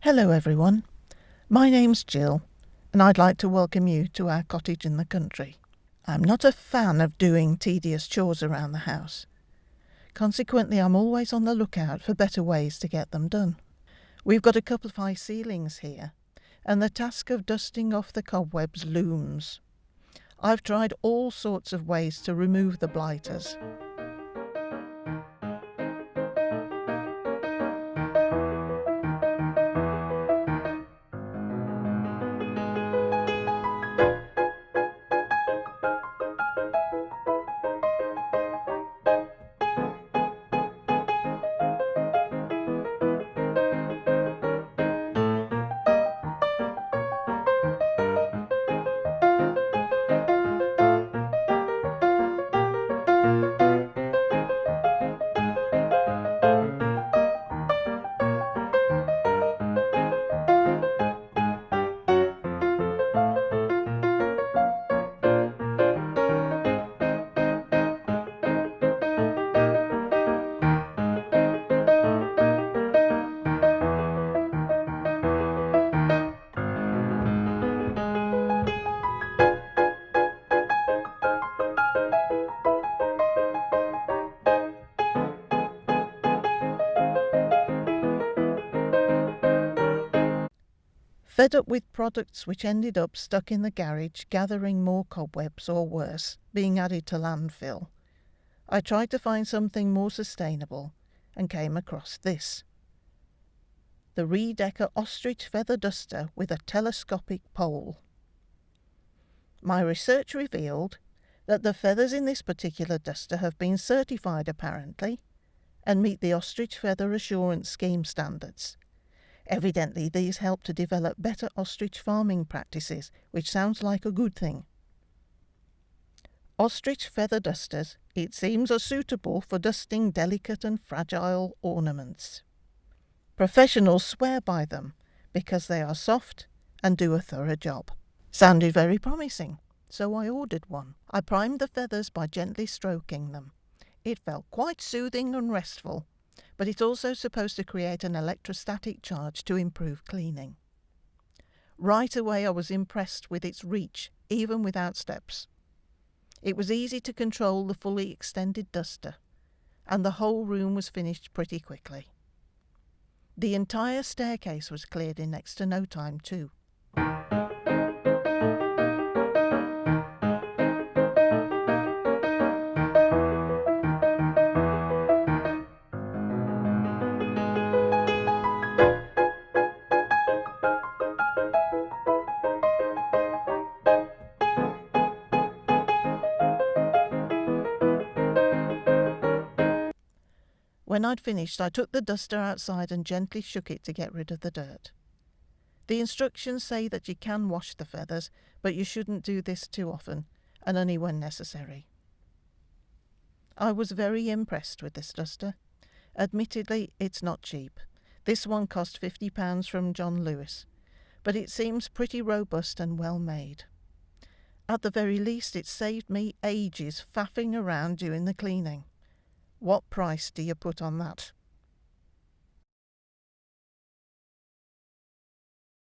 Hello everyone, my name's Jill and I'd like to welcome you to our cottage in the country. I'm not a fan of doing tedious chores around the house. Consequently, I'm always on the lookout for better ways to get them done. We've got a couple of high ceilings here and the task of dusting off the cobwebs looms. I've tried all sorts of ways to remove the blighters. Fed up with products which ended up stuck in the garage gathering more cobwebs or worse, being added to landfill, I tried to find something more sustainable and came across this. The Redecker Ostrich feather duster with a telescopic pole. My research revealed that the feathers in this particular duster have been certified apparently and meet the Ostrich Feather Assurance Scheme standards. Evidently, these help to develop better ostrich farming practices, which sounds like a good thing. Ostrich feather dusters, it seems, are suitable for dusting delicate and fragile ornaments. Professionals swear by them because they are soft and do a thorough job. Sounded very promising, so I ordered one. I primed the feathers by gently stroking them. It felt quite soothing and restful, but it's also supposed to create an electrostatic charge to improve cleaning. Right away I was impressed with its reach, even without steps. It was easy to control the fully extended duster, and the whole room was finished pretty quickly. The entire staircase was cleared in next to no time too. When I'd finished, I took the duster outside and gently shook it to get rid of the dirt. The instructions say that you can wash the feathers, but you shouldn't do this too often, and only when necessary. I was very impressed with this duster. Admittedly, it's not cheap. This one cost £50 from John Lewis, but it seems pretty robust and well made. At the very least, it saved me ages faffing around doing the cleaning. What price do you put on that?